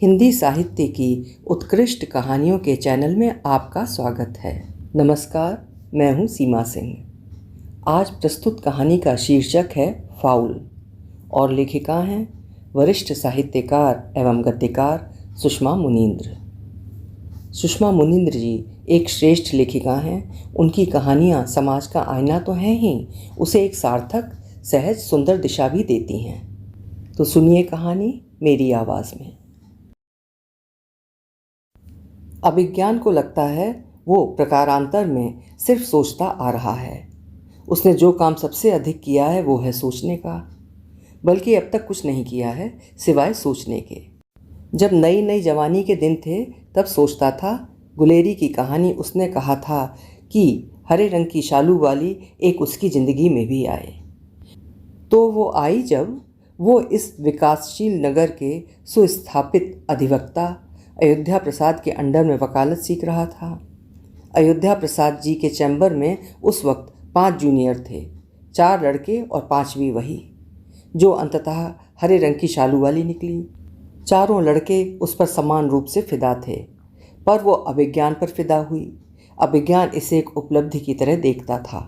हिंदी साहित्य की उत्कृष्ट कहानियों के चैनल में आपका स्वागत है। नमस्कार, मैं हूं सीमा सिंह। आज प्रस्तुत कहानी का शीर्षक है फाउल और लेखिका हैं वरिष्ठ साहित्यकार एवं गद्यकार सुषमा मुनींद्र। सुषमा मुनींद्र जी एक श्रेष्ठ लेखिका हैं। उनकी कहानियाँ समाज का आईना तो हैं ही, उसे एक सार्थक, सहज, सुंदर दिशा भी देती हैं। तो सुनिए कहानी मेरी आवाज़ में। अभिज्ञान को लगता है वो प्रकारांतर में सिर्फ सोचता आ रहा है। उसने जो काम सबसे अधिक किया है वो है सोचने का, बल्कि अब तक कुछ नहीं किया है सिवाय सोचने के। जब नई नई जवानी के दिन थे तब सोचता था। गुलेरी की कहानी उसने कहा था कि हरे रंग की शालू वाली एक उसकी ज़िंदगी में भी आए। तो वो आई जब वो इस विकासशील नगर के सुस्थापित अधिवक्ता अयोध्या प्रसाद के अंडर में वकालत सीख रहा था। अयोध्या प्रसाद जी के चैम्बर में उस वक्त 5 जूनियर थे, 4 लड़के और 5वीं वही, जो अंततः हरे रंग की शालू वाली निकली। चारों लड़के उस पर समान रूप से फिदा थे, पर वो अभिज्ञान पर फिदा हुई। अभिज्ञान इसे एक उपलब्धि की तरह देखता था।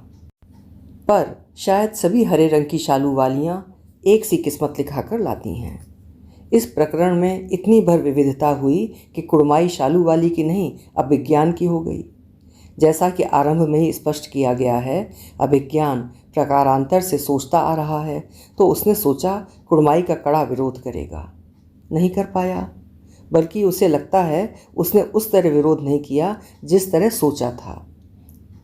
पर शायद सभी हरे रंग की शालू वालियाँ एक सी किस्मत लिखाकर लाती हैं। इस प्रकरण में इतनी भर विविधता हुई कि कुड़माई शालू वाली की नहीं, अभिज्ञान की हो गई। जैसा कि आरंभ में ही स्पष्ट किया गया है, अभिज्ञान प्रकारांतर से सोचता आ रहा है, तो उसने सोचा कुड़माई का कड़ा विरोध करेगा। नहीं कर पाया, बल्कि उसे लगता है उसने उस तरह विरोध नहीं किया जिस तरह सोचा था,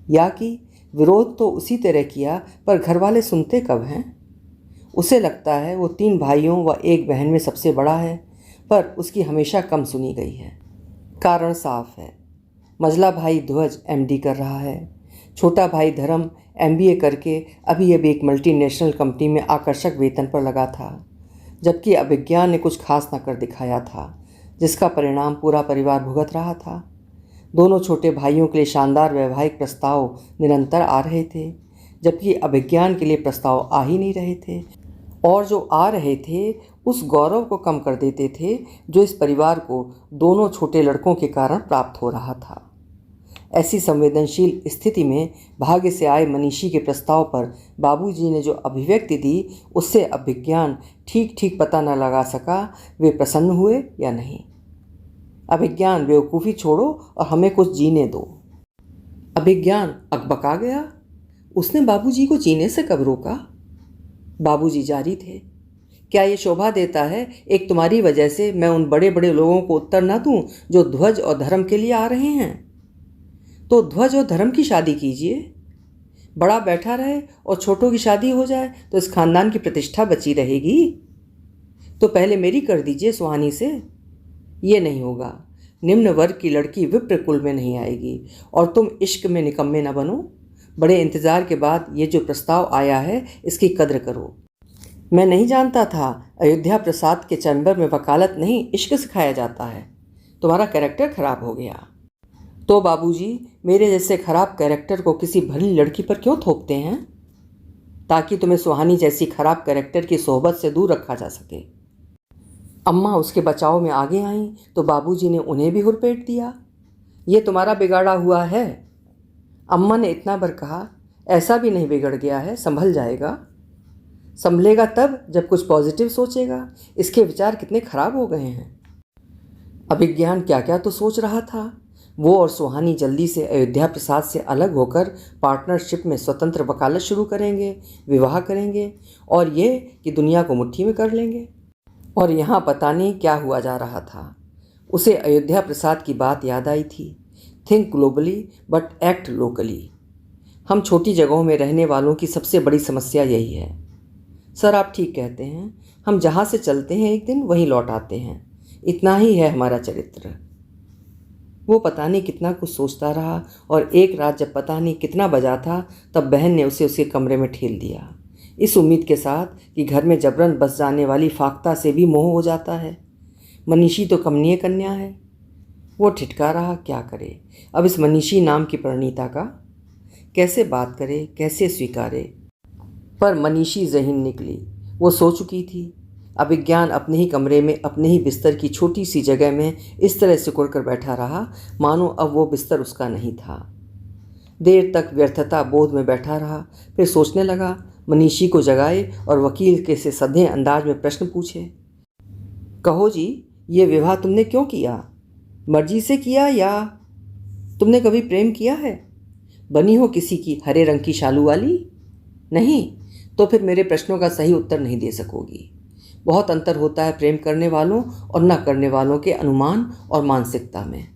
या कि विरोध तो उसी तरह किया पर घर वाले सुनते कब हैं। उसे लगता है वो 3 भाइयों व 1 बहन में सबसे बड़ा है, पर उसकी हमेशा कम सुनी गई है। कारण साफ है। मझला भाई ध्वज MD कर रहा है। छोटा भाई धर्म MBA करके अभी एक मल्टीनेशनल कंपनी में आकर्षक वेतन पर लगा था, जबकि अभिज्ञान ने कुछ खास न कर दिखाया था, जिसका परिणाम पूरा परिवार भुगत रहा था। दोनों छोटे भाइयों के लिए शानदार वैवाहिक प्रस्ताव निरंतर आ रहे थे, जबकि अभिज्ञान के लिए प्रस्ताव आ ही नहीं रहे थे, और जो आ रहे थे उस गौरव को कम कर देते थे जो इस परिवार को दोनों छोटे लड़कों के कारण प्राप्त हो रहा था। ऐसी संवेदनशील स्थिति में भाग्य से आए मनीषी के प्रस्ताव पर बाबूजी ने जो अभिव्यक्ति दी, उससे अभिज्ञान ठीक ठीक पता न लगा सका वे प्रसन्न हुए या नहीं। अभिज्ञान, बेवकूफ़ी छोड़ो और हमें कुछ जीने दो। अभिज्ञान अकबका गया। उसने बाबूजी को जीने से कब रोका? बाबूजी जारी थे, क्या ये शोभा देता है एक तुम्हारी वजह से मैं उन बड़े बड़े लोगों को उत्तर न दूं जो ध्वज और धर्म के लिए आ रहे हैं? तो ध्वज और धर्म की शादी कीजिए। बड़ा बैठा रहे और छोटों की शादी हो जाए तो इस खानदान की प्रतिष्ठा बची रहेगी। तो पहले मेरी कर दीजिए सुहानी से। ये नहीं होगा। निम्न वर्ग की लड़की विप्र कुल में नहीं आएगी, और तुम इश्क में निकम्मे न बनो। बड़े इंतज़ार के बाद ये जो प्रस्ताव आया है इसकी कद्र करो। मैं नहीं जानता था अयोध्या प्रसाद के चैम्बर में वकालत नहीं इश्क सिखाया जाता है। तुम्हारा कैरेक्टर खराब हो गया। तो बाबूजी, मेरे जैसे खराब कैरेक्टर को किसी भली लड़की पर क्यों थोपते हैं? ताकि तुम्हें सुहानी जैसी खराब कैरेक्टर की सोहबत से दूर रखा जा सके। अम्मा उसके बचाव में आगे आईं तो बाबूजी ने उन्हें भी हुरपेट दिया। ये तुम्हारा बिगाड़ा हुआ है। अम्मा ने इतना भर कहा, ऐसा भी नहीं बिगड़ गया है, संभल जाएगा। संभलेगा तब जब कुछ पॉजिटिव सोचेगा। इसके विचार कितने खराब हो गए हैं। अभिज्ञान क्या क्या तो सोच रहा था। वो और सुहानी जल्दी से अयोध्या प्रसाद से अलग होकर पार्टनरशिप में स्वतंत्र वकालत शुरू करेंगे, विवाह करेंगे, और ये कि दुनिया को मुट्ठी में कर लेंगे। और यहाँ पता नहीं क्या हुआ जा रहा था। उसे अयोध्या प्रसाद की बात याद आई थी, think globally but act locally. हम छोटी जगहों में रहने वालों की सबसे बड़ी समस्या यही है। सर, आप ठीक कहते हैं। हम जहाँ से चलते हैं एक दिन वहीं लौट आते हैं। इतना ही है हमारा चरित्र। वो पता नहीं कितना कुछ सोचता रहा, और एक रात जब पता नहीं कितना बजा था तब बहन ने उसे उसके कमरे में ठेल दिया, इस उम्मीद के साथ कि घर में जबरन बस जाने वाली फाख्ता से भी मोह हो जाता है। मनीषी तो कमनीय कन्या है। वो ठिठका रहा, क्या करे अब इस मनीषी नाम की परिणीता का? कैसे बात करे, कैसे स्वीकारे? पर मनीषी ज़हीन निकली। वो सो चुकी थी। अभिज्ञान अपने ही कमरे में अपने ही बिस्तर की छोटी सी जगह में इस तरह सिकुड़ कर बैठा रहा मानो अब वो बिस्तर उसका नहीं था। देर तक व्यर्थता बोध में बैठा रहा, फिर सोचने लगा, मनीषी को जगाए और वकील के से सधे अंदाज में प्रश्न पूछे। कहो जी, ये विवाह तुमने क्यों किया? मर्जी से किया या तुमने कभी प्रेम किया है? बनी हो किसी की हरे रंग की शालू वाली? नहीं, तो फिर मेरे प्रश्नों का सही उत्तर नहीं दे सकोगी। बहुत अंतर होता है प्रेम करने वालों और न करने वालों के अनुमान और मानसिकता में।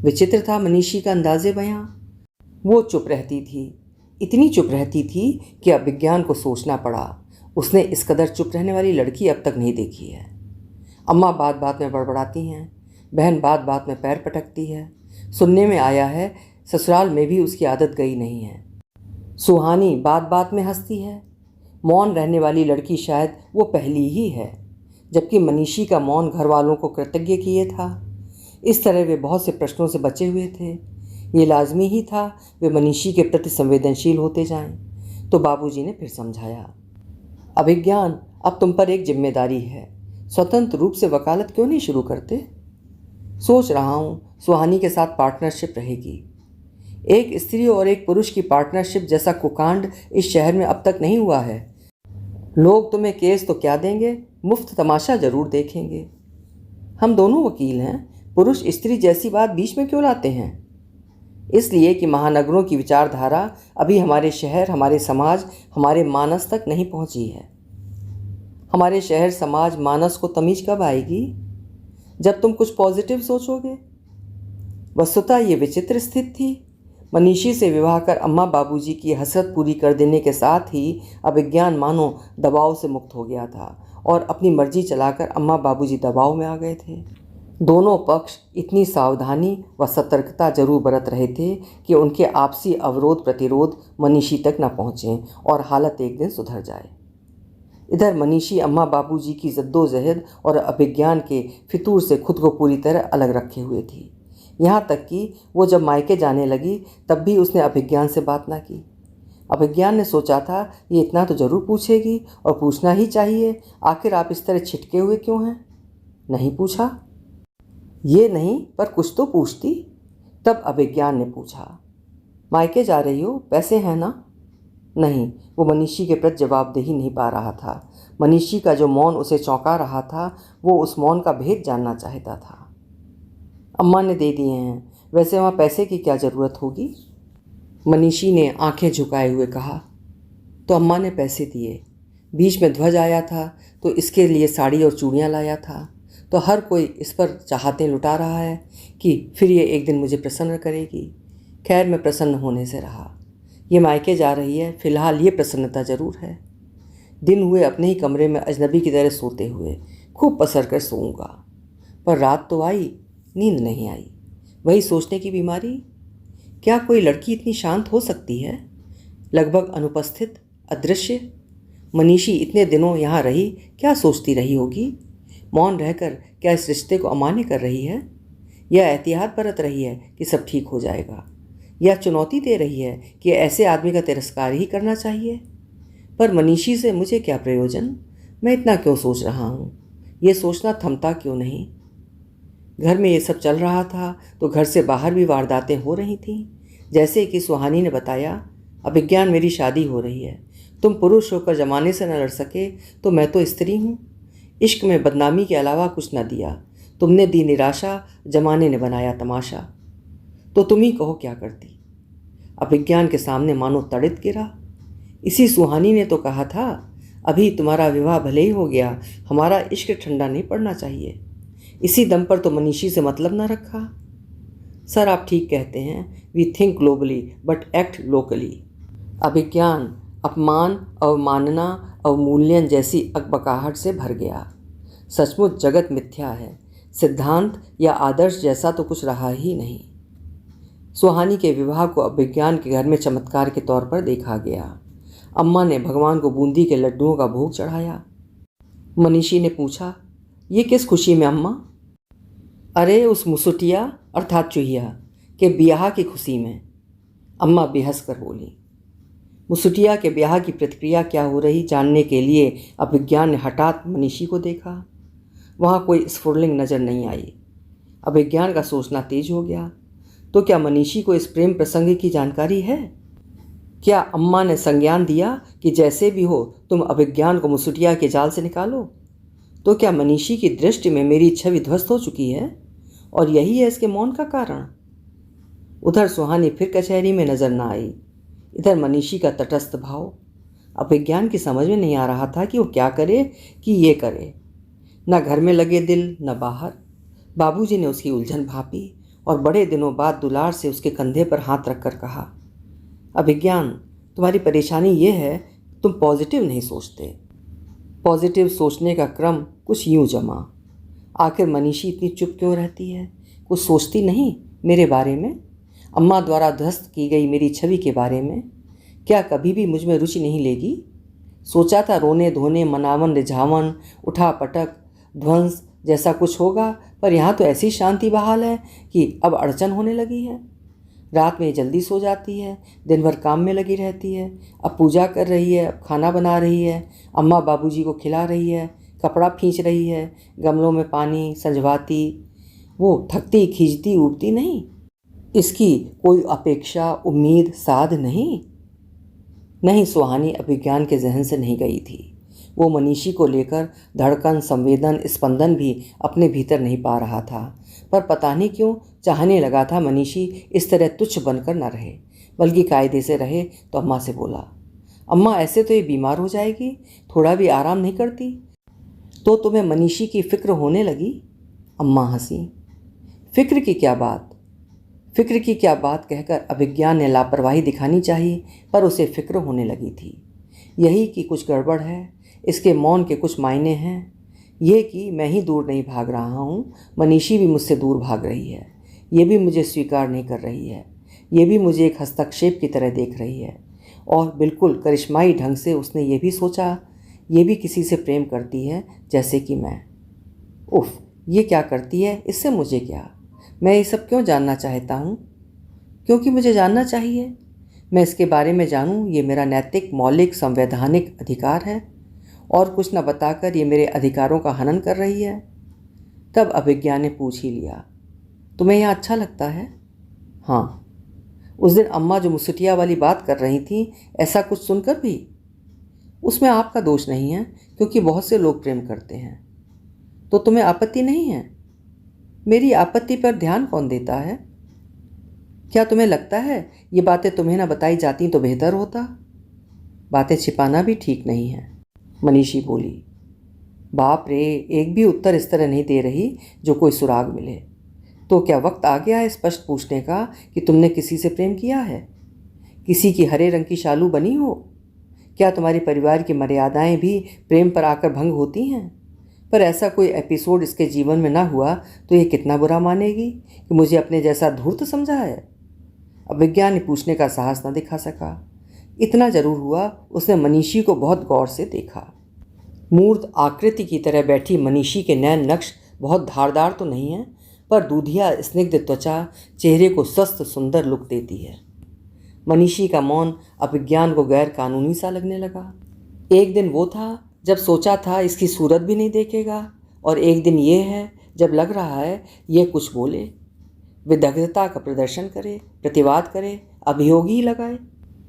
विचित्र था मनीषी का अंदाजे बयां। वो चुप रहती थी, इतनी चुप रहती थी कि अभिज्ञान को सोचना पड़ा, उसने इस कदर चुप रहने वाली लड़की अब तक नहीं देखी है। अम्मा बात बात में बड़बड़ाती हैं, बहन बात बात में पैर पटकती है। सुनने में आया है ससुराल में भी उसकी आदत गई नहीं है। सुहानी बात बात में हंसती है। मौन रहने वाली लड़की शायद वो पहली ही है, जबकि मनीषी का मौन घर वालों को कृतज्ञ किए था। इस तरह वे बहुत से प्रश्नों से बचे हुए थे। ये लाजमी ही था वे मनीषी के प्रति संवेदनशील होते जाएं। तो बाबूजी ने फिर समझाया, अभिज्ञान, अब तुम पर एक जिम्मेदारी है, स्वतंत्र रूप से वकालत क्यों नहीं शुरू करते? सोच रहा हूँ सुहानी के साथ पार्टनरशिप रहेगी। एक स्त्री और एक पुरुष की पार्टनरशिप जैसा कुकांड इस शहर में अब तक नहीं हुआ है। लोग तुम्हें केस तो क्या देंगे, मुफ्त तमाशा जरूर देखेंगे। हम दोनों वकील हैं, पुरुष स्त्री जैसी बात बीच में क्यों लाते हैं? इसलिए कि महानगरों की विचारधारा अभी हमारे शहर, हमारे समाज, हमारे मानस तक नहीं पहुंची है। हमारे शहर समाज मानस को तमीज कब आएगी? जब तुम कुछ पॉजिटिव सोचोगे। वस्तुतः ये विचित्र स्थिति थी। मनीषी से विवाह कर अम्मा बाबूजी की हसरत पूरी कर देने के साथ ही अभिज्ञान मानो दबाव से मुक्त हो गया था और अपनी मर्जी चलाकर अम्मा बाबूजी दबाव में आ गए थे। दोनों पक्ष इतनी सावधानी व सतर्कता जरूर बरत रहे थे कि उनके आपसी अवरोध प्रतिरोध मनीषी तक न पहुँचें और हालत एक दिन सुधर जाए। इधर मनीषी अम्मा बाबूजी की जद्दोजहद और अभिज्ञान के फितूर से खुद को पूरी तरह अलग रखे हुए थी। यहाँ तक कि वो जब मायके जाने लगी तब भी उसने अभिज्ञान से बात ना की। अभिज्ञान ने सोचा था ये इतना तो जरूर पूछेगी और पूछना ही चाहिए, आखिर आप इस तरह छिटके हुए क्यों हैं? नहीं पूछा। ये नहीं, पर कुछ तो पूछती। तब अभिज्ञान ने पूछा, मायके जा रही हो, पैसे हैं ना? नहीं, वो मनीषी के प्रति जवाब दे ही नहीं पा रहा था। मनीषी का जो मौन उसे चौंका रहा था, वो उस मौन का भेद जानना चाहता था। अम्मा ने दे दिए हैं, वैसे वहाँ पैसे की क्या ज़रूरत होगी? मनीषी ने आंखें झुकाए हुए कहा। तो अम्मा ने पैसे दिए, बीच में ध्वज आया था तो इसके लिए साड़ी और चूड़ियाँ लाया था, तो हर कोई इस पर चाहतें लुटा रहा है कि फिर ये एक दिन मुझे प्रसन्न करेगी। खैर, मैं प्रसन्न होने से रहा। ये मायके जा रही है, फिलहाल ये प्रसन्नता ज़रूर है। दिन हुए अपने ही कमरे में अजनबी की तरह सोते हुए खूब पसर कर सोऊंगा। पर रात तो आई, नींद नहीं आई। वही सोचने की बीमारी। क्या कोई लड़की इतनी शांत हो सकती है? लगभग अनुपस्थित, अदृश्य। मनीषी इतने दिनों यहाँ रही, क्या सोचती रही होगी? मौन रहकर क्या इस रिश्ते को अमान्य कर रही है, या एहतियात बरत रही है कि सब ठीक हो जाएगा, या चुनौती दे रही है कि ऐसे आदमी का तिरस्कार ही करना चाहिए? पर मनीषी से मुझे क्या प्रयोजन? मैं इतना क्यों सोच रहा हूँ? ये सोचना थमता क्यों नहीं? घर में ये सब चल रहा था तो घर से बाहर भी वारदातें हो रही थीं। जैसे कि सुहानी ने बताया, अभिज्ञान, मेरी शादी हो रही है। तुम पुरुष होकर जमाने से न लड़ सके तो मैं तो स्त्री हूँ। इश्क में बदनामी के अलावा कुछ न दिया। तुमने दी निराशा, जमाने ने बनाया तमाशा। तो तुम ही कहो क्या करती? अभिज्ञान के सामने मानो तड़ित गिरा। इसी सुहानी ने तो कहा था, अभी तुम्हारा विवाह भले ही हो गया, हमारा इश्क ठंडा नहीं पड़ना चाहिए। इसी दम पर तो मनीषी से मतलब न रखा। सर, आप ठीक कहते हैं, we think globally but act locally. अभिज्ञान अपमान, अवमानना, अवमूल्यन जैसी अकबकाहट से भर गया। सचमुच जगत मिथ्या है, सिद्धांत या आदर्श जैसा तो कुछ रहा ही नहीं। सुहानी के विवाह को अभिज्ञान के घर में चमत्कार के तौर पर देखा गया। अम्मा ने भगवान को बूंदी के लड्डुओं का भोग चढ़ाया। मनीषी ने पूछा, ये किस खुशी में अम्मा? अरे उस मुसुटिया अर्थात चूहिया के ब्याह की खुशी में, अम्मा बेहस कर बोली। मुसुटिया के ब्याह की प्रतिक्रिया क्या हो रही जानने के लिए अभिज्ञान ने हठात मनीषी को देखा। वहाँ कोई स्फुरलिंग नजर नहीं आई। अभिज्ञान का सोचना तेज हो गया। तो क्या मनीषी को इस प्रेम प्रसंग की जानकारी है? क्या अम्मा ने संज्ञान दिया कि जैसे भी हो तुम अभिज्ञान को मुसुटिया के जाल से निकालो? तो क्या मनीषी की दृष्टि में मेरी छवि ध्वस्त हो चुकी है और यही है इसके मौन का कारण? उधर सुहानी फिर कचहरी में नजर न आई, इधर मनीषी का तटस्थ भाव। अभिज्ञान की समझ में नहीं आ रहा था कि वो क्या करे कि ये करे। न घर में लगे दिल न बाहर। बाबूजी ने उसकी उलझन भापी और बड़े दिनों बाद दुलार से उसके कंधे पर हाथ रखकर कहा, अभिज्ञान, तुम्हारी परेशानी ये है तुम पॉजिटिव नहीं सोचते। पॉजिटिव सोचने का क्रम कुछ यूं जमा। आखिर मनीषी इतनी चुप क्यों रहती है? कुछ सोचती नहीं मेरे बारे में, अम्मा द्वारा ध्वस्त की गई मेरी छवि के बारे में? क्या कभी भी मुझ में रुचि नहीं लेगी? सोचा था रोने धोने, मनावन रिझावन, उठा पटक, ध्वंस जैसा कुछ होगा, पर यहाँ तो ऐसी शांति बहाल है कि अब अड़चन होने लगी है। रात में जल्दी सो जाती है, दिन भर काम में लगी रहती है। अब पूजा कर रही है, अब खाना बना रही है, अम्मा बाबूजी को खिला रही है, कपड़ा खींच रही है, गमलों में पानी संजवाती। वो थकती खींचती उबती नहीं। इसकी कोई अपेक्षा, उम्मीद, साध नहीं। नहीं, सुहानी अभिज्ञान के जहन से नहीं गई थी। वो मनीषी को लेकर धड़कन, संवेदन, स्पंदन भी अपने भीतर नहीं पा रहा था। पर पता नहीं क्यों चाहने लगा था मनीषी इस तरह तुच्छ बनकर न रहे, बल्कि कायदे से रहे। तो अम्मा से बोला, अम्मा ऐसे तो ये बीमार हो जाएगी, थोड़ा भी आराम नहीं करती। तो तुम्हें मनीषी की फिक्र होने लगी? अम्मा हंसी। फिक्र की क्या बात? फिक्र की क्या बात कहकर अभिज्ञान ने लापरवाही दिखानी चाहिए, पर उसे फिक्र होने लगी थी। यही कि कुछ गड़बड़ है, इसके मौन के कुछ मायने हैं। ये कि मैं ही दूर नहीं भाग रहा हूँ, मनीषी भी मुझसे दूर भाग रही है। ये भी मुझे स्वीकार नहीं कर रही है, ये भी मुझे एक हस्तक्षेप की तरह देख रही है। और बिल्कुल करिश्माई ढंग से उसने ये भी सोचा, ये भी किसी से प्रेम करती है जैसे कि मैं। उफ, ये क्या करती है, इससे मुझे क्या? मैं ये सब क्यों जानना चाहता हूँ? क्योंकि मुझे जानना चाहिए। मैं इसके बारे में जानूँ, ये मेरा नैतिक, मौलिक, संवैधानिक अधिकार है। और कुछ न बताकर ये मेरे अधिकारों का हनन कर रही है। तब अभिज्ञान ने पूछ ही लिया, तुम्हें यहाँ अच्छा लगता है? हाँ। उस दिन अम्मा जो मुसुटिया वाली बात कर रही थी, ऐसा कुछ सुनकर भी? उसमें आपका दोष नहीं है, क्योंकि बहुत से लोग प्रेम करते हैं। तो तुम्हें आपत्ति नहीं है? मेरी आपत्ति पर ध्यान कौन देता है? क्या तुम्हें लगता है ये बातें तुम्हें ना बताई जाती तो बेहतर होता? बातें छिपाना भी ठीक नहीं है, मनीषी बोली। बाप रे, एक भी उत्तर इस तरह नहीं दे रही जो कोई सुराग मिले। तो क्या वक्त आ गया है स्पष्ट पूछने का कि तुमने किसी से प्रेम किया है? किसी की हरे रंग की शालू बनी हो? क्या तुम्हारी परिवार की मर्यादाएं भी प्रेम पर आकर भंग होती हैं? पर ऐसा कोई एपिसोड इसके जीवन में ना हुआ तो ये कितना बुरा मानेगी कि मुझे अपने जैसा धूर्त समझा है? अभिज्ञान ने पूछने का साहस न दिखा सका। इतना जरूर हुआ, उसने मनीषी को बहुत गौर से देखा। मूर्त आकृति की तरह बैठी मनीषी के नैन नक्श बहुत धारदार तो नहीं है, पर दूधिया स्निग्ध त्वचा चेहरे को स्वस्थ सुंदर लुक देती है। मनीषी का मौन अभिज्ञान को गैर कानूनी सा लगने लगा। एक दिन वो था जब सोचा था इसकी सूरत भी नहीं देखेगा, और एक दिन ये है जब लग रहा है ये कुछ बोले, विदग्धता का प्रदर्शन करे, प्रतिवाद करे, अभियोग ही लगाए।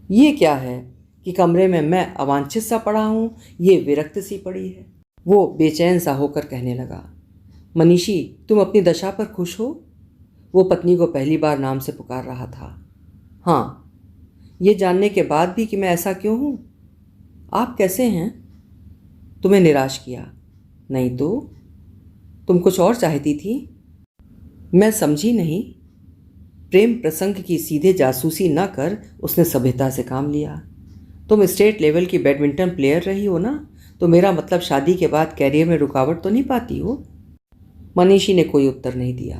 ये क्या है कि कमरे में मैं अवांछित सा पड़ा हूँ, ये विरक्त सी पड़ी है। वो बेचैन सा होकर कहने लगा, मनीषी, तुम अपनी दशा पर खुश हो? वो पत्नी को पहली बार नाम से पुकार रहा था। हाँ, ये जानने के बाद भी कि मैं ऐसा क्यों हूँ। आप कैसे हैं? तुम्हें निराश किया? नहीं तो तुम कुछ और चाहती थी। मैं समझी नहीं। प्रेम प्रसंग की सीधे जासूसी न कर उसने सभ्यता से काम लिया। तुम स्टेट लेवल की बैडमिंटन प्लेयर रही हो ना, तो मेरा मतलब शादी के बाद कैरियर में रुकावट तो नहीं पाती हो? मनीषी ने कोई उत्तर नहीं दिया।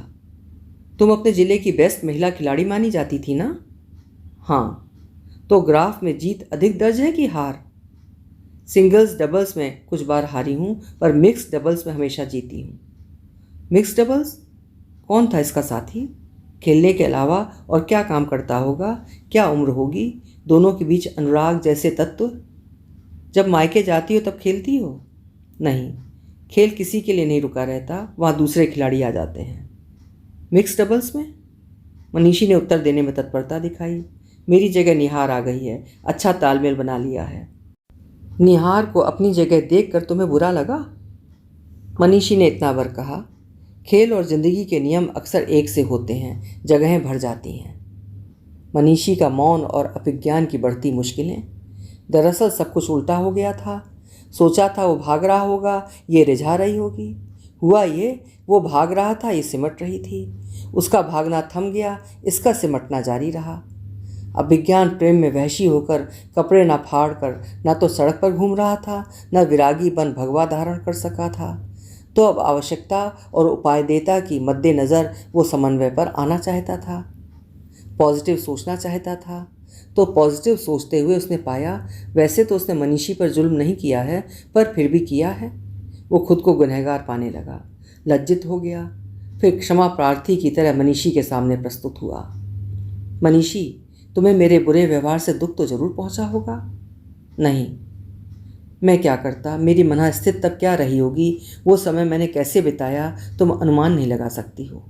तुम अपने ज़िले की बेस्ट महिला खिलाड़ी मानी जाती थी ना? हाँ। तो ग्राफ में जीत अधिक दर्ज है कि हार? सिंगल्स डबल्स में कुछ बार हारी हूँ, पर मिक्स डबल्स में हमेशा जीती हूँ। Mix doubles? कौन था इसका साथी? खेलने के अलावा और क्या काम करता होगा? क्या उम्र होगी? दोनों के बीच अनुराग जैसे तत्व। जब मायके जाती हो तब खेलती हो? नहीं, खेल किसी के लिए नहीं रुका रहता, वहाँ दूसरे खिलाड़ी आ जाते हैं। मिक्स डबल्स में? मनीषी ने उत्तर देने में तत्परता दिखाई। मेरी जगह निहार आ गई है, अच्छा तालमेल बना लिया है। निहार को अपनी जगह देखकर तुम्हें बुरा लगा? मनीषी ने इतना भर कहा। खेल और जिंदगी के नियम अक्सर एक से होते हैं, जगहें भर जाती हैं। मनीषी का मौन और अभिज्ञान की बढ़ती मुश्किलें। दरअसल सब कुछ उल्टा हो गया था। सोचा था वो भाग रहा होगा, ये रिझा रही होगी। हुआ ये, वो भाग रहा था, ये सिमट रही थी। उसका भागना थम गया, इसका सिमटना जारी रहा। अभिज्ञान प्रेम में वहशी होकर कपड़े न फाड़ कर न तो सड़क पर घूम रहा था, न विरागी बन भगवा धारण कर सका था। तो अब आवश्यकता और उपायदेता की मद्देनज़र वो समन्वय पर आना चाहता था, पॉजिटिव सोचना चाहता था। तो पॉजिटिव सोचते हुए उसने पाया, वैसे तो उसने मनीषी पर जुल्म नहीं किया है, पर फिर भी किया है। वो खुद को गुनहगार पाने लगा, लज्जित हो गया। फिर क्षमा प्रार्थी की तरह मनीषी के सामने प्रस्तुत हुआ। मनीषी, तुम्हें मेरे बुरे व्यवहार से दुख तो जरूर पहुंचा होगा? नहीं, मैं क्या करता, मेरी मनःस्थिति तब क्या रही होगी, वो समय मैंने कैसे बिताया, तुम अनुमान नहीं लगा सकती हो।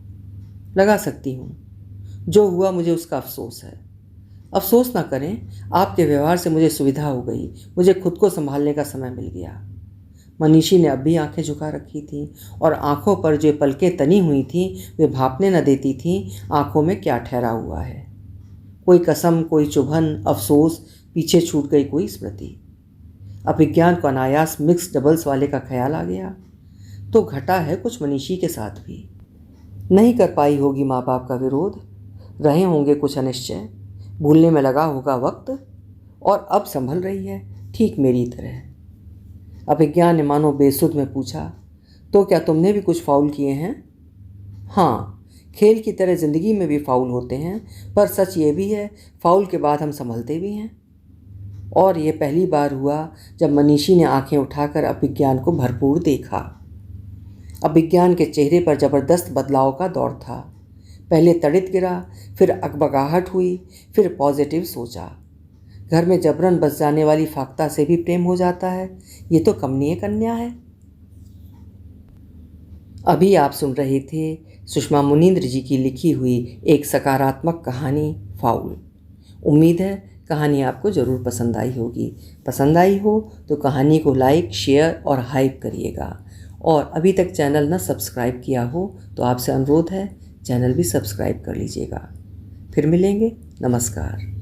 लगा सकती हूँ। जो हुआ मुझे उसका अफसोस है। अफसोस ना करें, आपके व्यवहार से मुझे सुविधा हो गई, मुझे खुद को संभालने का समय मिल गया। मनीषी ने अब भी आंखें झुका रखी थीं और आंखों पर जो पलकें तनी हुई थीं वे भांपने न देती थीं आंखों में क्या ठहरा हुआ है। कोई कसम, कोई चुभन, अफसोस, पीछे छूट गई कोई स्मृति। अभिज्ञान को अनायास मिक्स डबल्स वाले का ख्याल आ गया। तो घटा है कुछ मनीषी के साथ भी। नहीं कर पाई होगी माँ बाप का विरोध, रहे होंगे कुछ अनिश्चय, भूलने में लगा होगा वक्त, और अब संभल रही है ठीक मेरी तरह। अभिज्ञान ने मानो बेसुध में पूछा, तो क्या तुमने भी कुछ फाउल किए हैं? हाँ, खेल की तरह ज़िंदगी में भी फाउल होते हैं, पर सच ये भी है फाउल के बाद हम संभलते भी हैं। और ये पहली बार हुआ जब मनीषी ने आंखें उठाकर अभिज्ञान को भरपूर देखा। अभिज्ञान के चेहरे पर ज़बरदस्त बदलाव का दौर था। पहले तड़ित गिरा, फिर अकबकाहट हुई, फिर पॉजिटिव सोचा। घर में जबरन बस जाने वाली फाख्ता से भी प्रेम हो जाता है, ये तो कमनीय कन्या है। अभी आप सुन रहे थे सुषमा मुनींद्र जी की लिखी हुई एक सकारात्मक कहानी फाउल। उम्मीद है कहानी आपको ज़रूर पसंद आई होगी। पसंद आई हो तो कहानी को लाइक, शेयर और हाइप करिएगा। और अभी तक चैनल न सब्सक्राइब किया हो तो आपसे अनुरोध है चैनल भी सब्सक्राइब कर लीजिएगा। फिर मिलेंगे। नमस्कार।